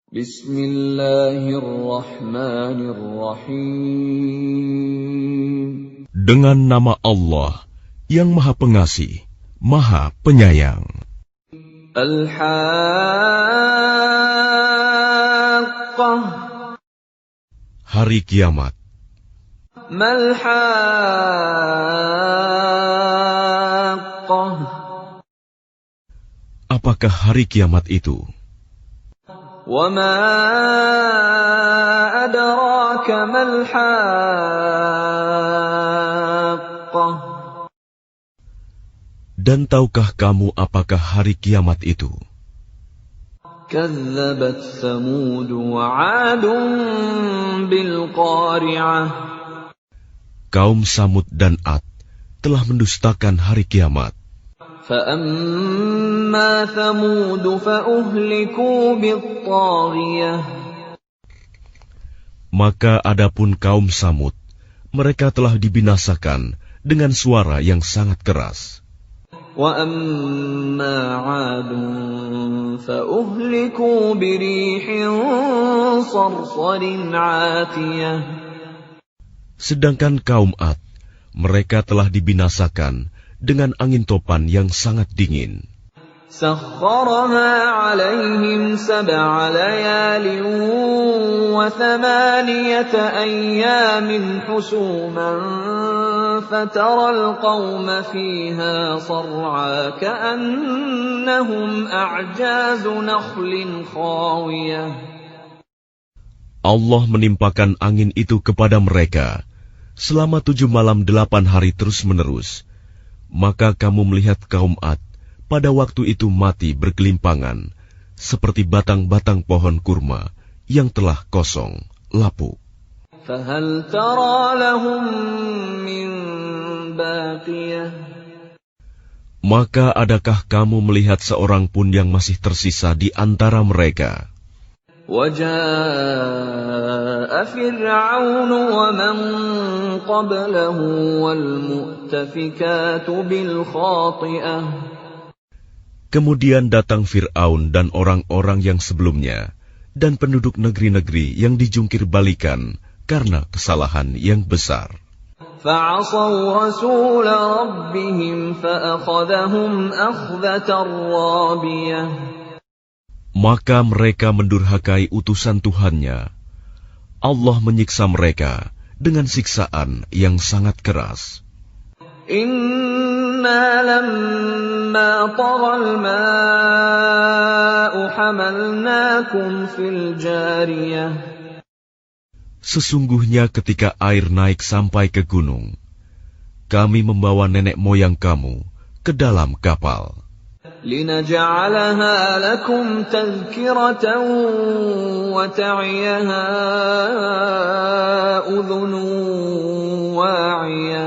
Bismillahirrahmanirrahim. Dengan nama Allah yang Maha Pengasih, Maha Penyayang. Al-Haqqah. Hari Kiamat. Mal-Haqqah. Apakah hari kiamat itu? Wa ma adraka mal-Haqqah. Dan tahukah kamu apakah hari kiamat itu? Kazzabat Thamud wa 'Adun bil qari'ah. Kaum Samud dan Ad telah mendustakan hari kiamat. فَأَمَّا ثَمُودُ فَأُهْلِكُوا بِالطَّاغِيَةِ. Maka adapun kaum Samud, mereka telah dibinasakan dengan suara yang sangat keras. وَأَمَّا عَادٌ فَأُهْلِكُوا بِرِيحٍ صَرْصَرٍ عَاتِيَةٍ. Sedangkan kaum Ad, mereka telah dibinasakan dengan angin topan yang sangat dingin. سَخَّرَهَا عَلَيْهِمْ 7 لَيَالٍ و8 أَيَّامٍ حُسُومًا فَتَرَى الْقَوْمَ فِيهَا صَرْعَىٰ كَأَنَّهُمْ أَعْجَازُ نَخْلٍ خَاوِيَةٍ. Allah menimpakan angin itu kepada mereka selama 7 malam 8 hari terus-menerus. Maka kamu melihat kaum Ad pada waktu itu mati bergelimpangan, seperti batang-batang pohon kurma yang telah kosong, lapuk. فَهَلْ تَرَىٰ لَهُم مِّن بَاقِيَةٍ. Maka adakah kamu melihat seorang pun yang masih tersisa di antara mereka? وَجَاءَ فِرْعَوْنُ وَمَن قَبْلَهُ وَالْمُؤْتَفِكَاتُ بِالْخَاطِئَةِ. Kemudian datang Fir'aun dan orang-orang yang sebelumnya, dan penduduk negeri-negeri yang dijungkir balikan karena kesalahan yang besar. فَعَصَوْا رَسُولَ رَبِّهِمْ فَأَخَذَهُمْ أَخْذَةً رَّابِيَةً. Maka mereka mendurhakai utusan Tuhannya. Allah menyiksa mereka dengan siksaan yang sangat keras. Inna lamma taghal ma'u hamalnakum fil jariyah. Sesungguhnya ketika air naik sampai ke gunung, kami membawa nenek moyang kamu ke dalam kapal. لِنَجْعَلَهَا لَكُمْ تَذْكِرَةً وَتَعِيَهَا أُذُنٌ وَاعِيَةٌ.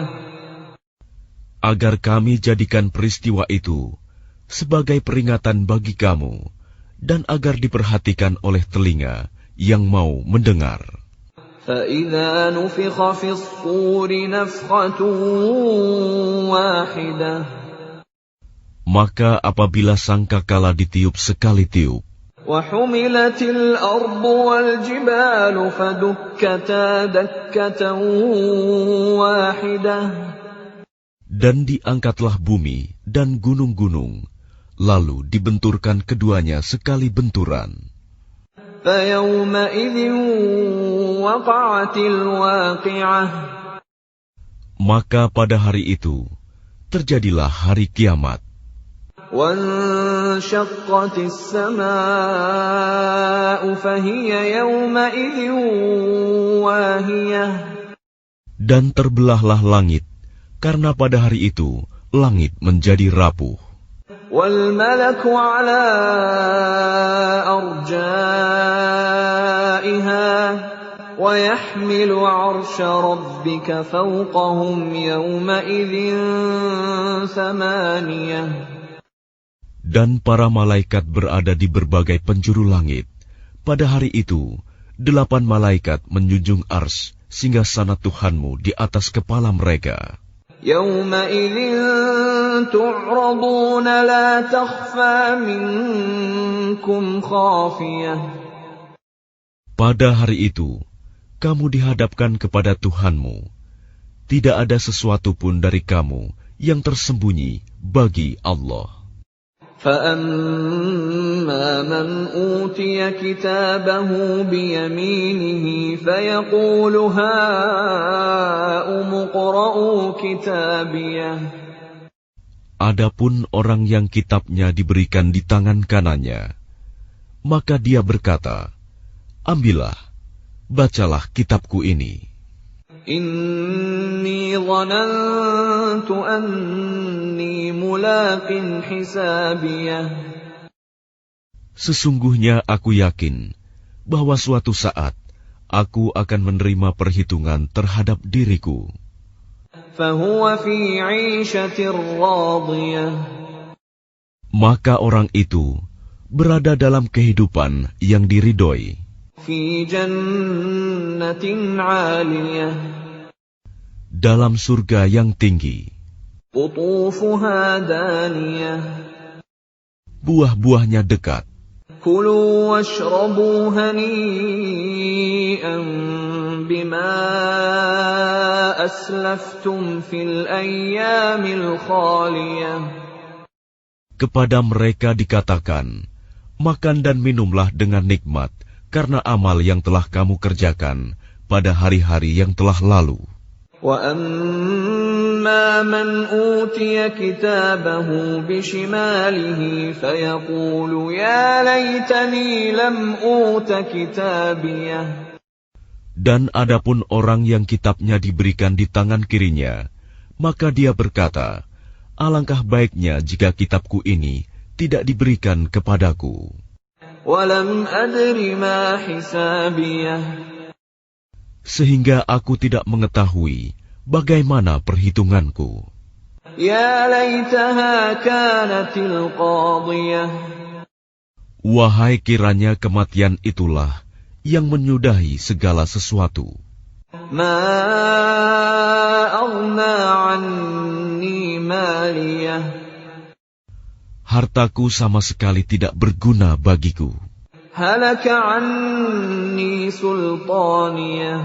Agar kami jadikan peristiwa itu sebagai peringatan bagi kamu, dan agar diperhatikan oleh telinga yang mau mendengar. فَإِذَا نُفِخَ فِي الصُّورِ نَفْخَةٌ وَاحِدَةٌ. Maka apabila sangkakala ditiup sekali tiup, وَحُمِلَتِ الْأَرْضُ وَالْجِبَالُ فَدُكَّتَا دَكَّةً وَاحِدَةً. dan diangkatlah bumi dan gunung-gunung, lalu dibenturkan keduanya sekali benturan. فَيَوْمَئِذٍ وَقَعَتِ الْوَاقِعَةُ. Maka pada hari itu terjadilah hari kiamat. وَانشَقَّتِ السَّمَاءُ فَهِيَ يَوْمَئِذٍ وَاهِيَةٌ. Dan terbelahlah langit, karena pada hari itu langit menjadi rapuh. وَالْمَلَكُ عَلَىٰ أَرْجَائِهَا وَيَحْمِلُ عَرْشَ رَبِّكَ فَوْقَهُمْ يَوْمَئِذٍ ثَمَانِيَةٌ. Dan para malaikat berada di berbagai penjuru langit. Pada hari itu, 8 malaikat menjunjung ars singgasana Tuhanmu di atas kepala mereka. يَوْمَئِذٍ تُعْرَضُونَ لَا تَخْفَىٰ مِنكُمْ خَافِيَةٌ. Pada hari itu, kamu dihadapkan kepada Tuhanmu. Tidak ada sesuatu pun dari kamu yang tersembunyi bagi Allah. فَأَمَّا مَنْ أُوتِيَ كِتَابَهُ بِيَمِينِهِ فَيَقُولُ هَاؤُمُ اقْرَءُوا كِتَابِيَهْ. Adapun orang yang kitabnya diberikan di tangan kanannya, maka dia berkata, ambillah, bacalah kitabku ini. Inni dhanantu anni mulaqin hisabiyah. Sesungguhnya aku yakin bahwa suatu saat aku akan menerima perhitungan terhadap diriku. Fahuwa fi 'ishatir radiyah. Maka orang itu berada dalam kehidupan yang diridhoi. Fi jannatin 'aliyah. Dalam surga yang tinggi. Qutufuha daniyah. Buah-buahnya dekat. Kulu washrabu hani'an bima aslaftum fil ayyamil khaliyah. Kepada mereka dikatakan, makan dan minumlah dengan nikmat karena amal yang telah kamu kerjakan pada hari-hari yang telah lalu. وَأَمَّا مَنْ أُوتِيَ كِتَابَهُ بِشِمَالِهِ فَيَقُولُ يَا لَيْتَنِي لَمْ أُوتَ كِتَابِيَهْ. Dan adapun orang yang kitabnya diberikan di tangan kirinya, maka dia berkata, alangkah baiknya jika kitabku ini tidak diberikan kepadaku. وَلَمْ أَدْرِ مَا حِسَابِيَهْ. Sehingga aku tidak mengetahui bagaimana perhitunganku. يَا لَيْتَهَا كَانَتِ الْقَاضِيَةَ. Wahai kiranya kematian itulah yang menyudahi segala sesuatu. مَا أَغْنَى عَنِّي مَالِيَهْ. Hartaku sama sekali tidak berguna bagiku. هَلَكَ عَنِّي سُلْطَانِيَهْ.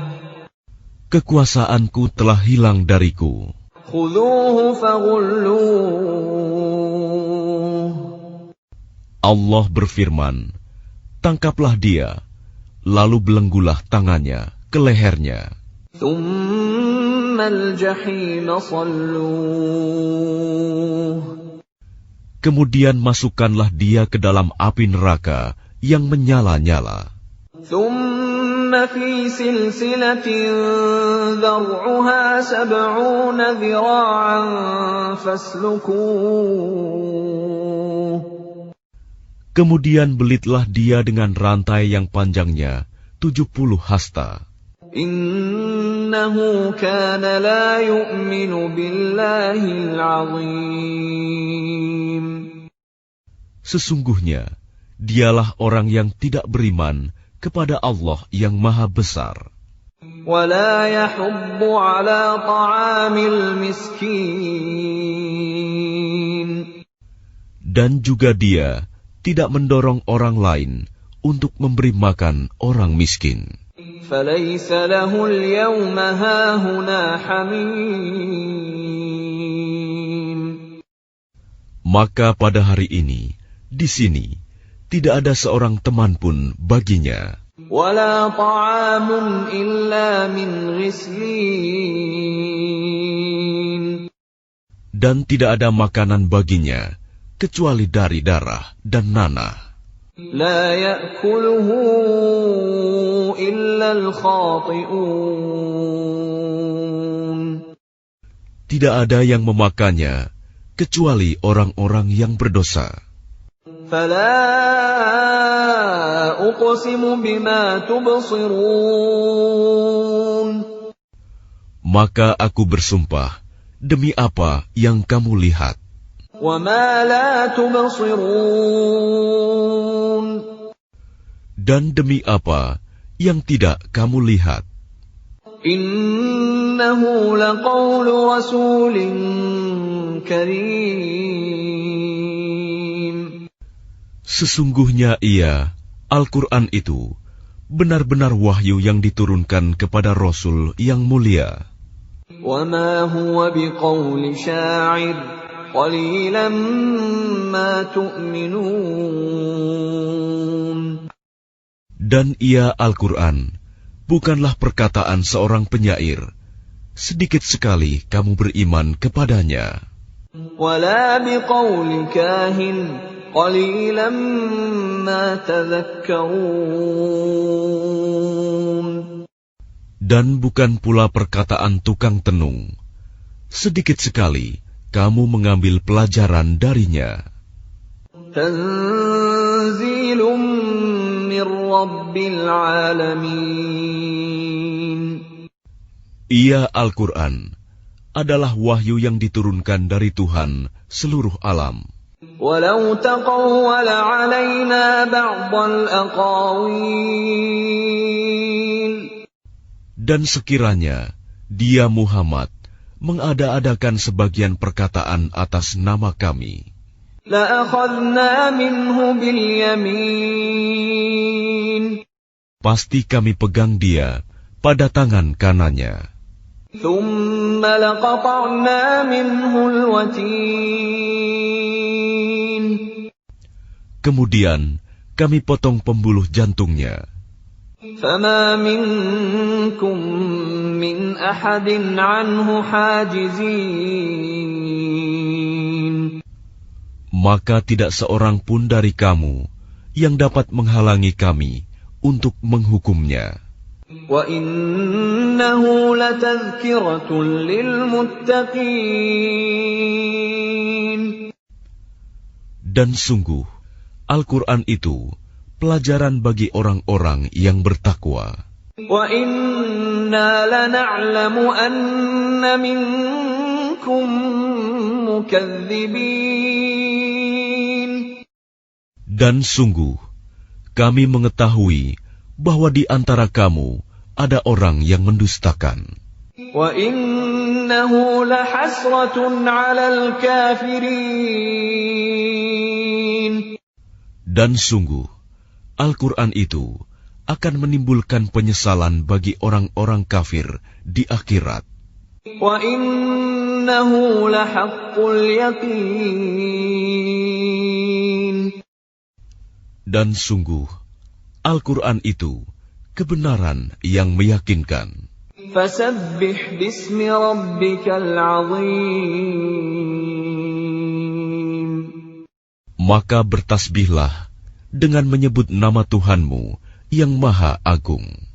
Kekuasaanku telah hilang dariku. خُذُوهُ فَغُلُّوهُ. Allah berfirman, tangkaplah dia, lalu belenggulah tangannya ke lehernya. ثُمَّ الْجَحِيمَ صَلُّوهُ. Kemudian masukkanlah dia ke dalam api neraka yang menyala-nyala. ثُمَّ فِي سِلْسِلَةٍ ذَرْعُهَا 70 ذِرَاعًا فَاسْلُكُوهُ. Kemudian belitlah dia dengan rantai yang panjangnya 70 hasta. إِنَّهُ كَانَ لَا يُؤْمِنُ بِاللَّهِ الْعَظِيمِ. Sesungguhnya, dialah orang yang tidak beriman kepada Allah yang Maha Besar. وَلَا يَحُضُّ عَلَى طَعَامِ الْمِسْكِينِ. Dan juga dia tidak mendorong orang lain untuk memberi makan orang miskin. فَلَيْسَ لَهُ الْيَوْمَ هَاهُنَا حَمِيمٌ. Maka pada hari ini, di sini, tidak ada seorang teman pun baginya. وَلَا طَعَامٌ إِلَّا مِنْ غِسْلِينٍ. Dan tidak ada makanan baginya, kecuali dari darah dan nanah. لَا يَأْكُلُهُ إِلَّا الْخَاطِئُونَ. Tidak ada yang memakannya, kecuali orang-orang yang berdosa. فَلَا أُقْسِمُ بِمَا تُبْصِرُونَ. Maka aku bersumpah, demi apa yang kamu lihat. وَمَا لَا تُبْصِرُونَ. Dan demi apa yang tidak kamu lihat. إِنَّهُ لَقَوْلُ رَسُولٍ كَرِيمٍ. Sesungguhnya ia, Al-Quran itu, benar-benar wahyu yang diturunkan kepada Rasul yang mulia. وَمَا هُوَ بِقَوْلِ شَاعِرٍ قَلِيلًا مَا تُؤْمِنُونَ. Dan ia Al-Quran bukanlah perkataan seorang penyair. Sedikit sekali kamu beriman kepadanya. وَلَا بِقَوْلِ كَاهِنٍ قَلِيلًا مَا تَذَكَّرُونَ. Dan bukan pula perkataan tukang tenung. Sedikit sekali kamu mengambil pelajaran darinya. Tanzilum min Rabbil Alamin. Ia Al-Quran adalah wahyu yang diturunkan dari Tuhan seluruh alam. Walau taqawwala 'alaina ba'dal aqawil. Dan sekiranya dia Muhammad mengada-adakan sebagian perkataan atas nama kami, la'akhadna minhu bil yamin. Pasti kami pegang dia pada tangan kanannya. Thumma laqata'na minhu al-watin. Kemudian kami potong pembuluh jantungnya. فَمَا مِنْكُمْ مِنْ أَحَدٍ عَنْهُ حَاجِزِينَ. Maka tidak seorang pun dari kamu yang dapat menghalangi kami untuk menghukumnya. وَإِنَّهُ لَتَذْكِرَةٌ لِلْمُتَّقِينَ. Dan sungguh, Al-Quran itu pelajaran bagi orang-orang yang bertakwa. وَإِنَّا لَنَعْلَمُ أَنَّ مِنكُم مُكَذِّبِينَ. Dan sungguh, kami mengetahui bahwa di antara kamu ada orang yang mendustakan. وَإِنَّهُ لَحَسْرَةٌ عَلَى الْكَافِرِينَ. Dan sungguh, Al-Quran itu akan menimbulkan penyesalan bagi orang-orang kafir di akhirat. وَإِنَّهُ لَحَقُّ الْيَقِينِ. Dan sungguh, Al-Quran itu kebenaran yang meyakinkan. فَسَبِّحْ بِاسْمِ رَبِّكَ الْعَظِيمِ. Maka bertasbihlah dengan menyebut nama Tuhanmu yang Maha Agung.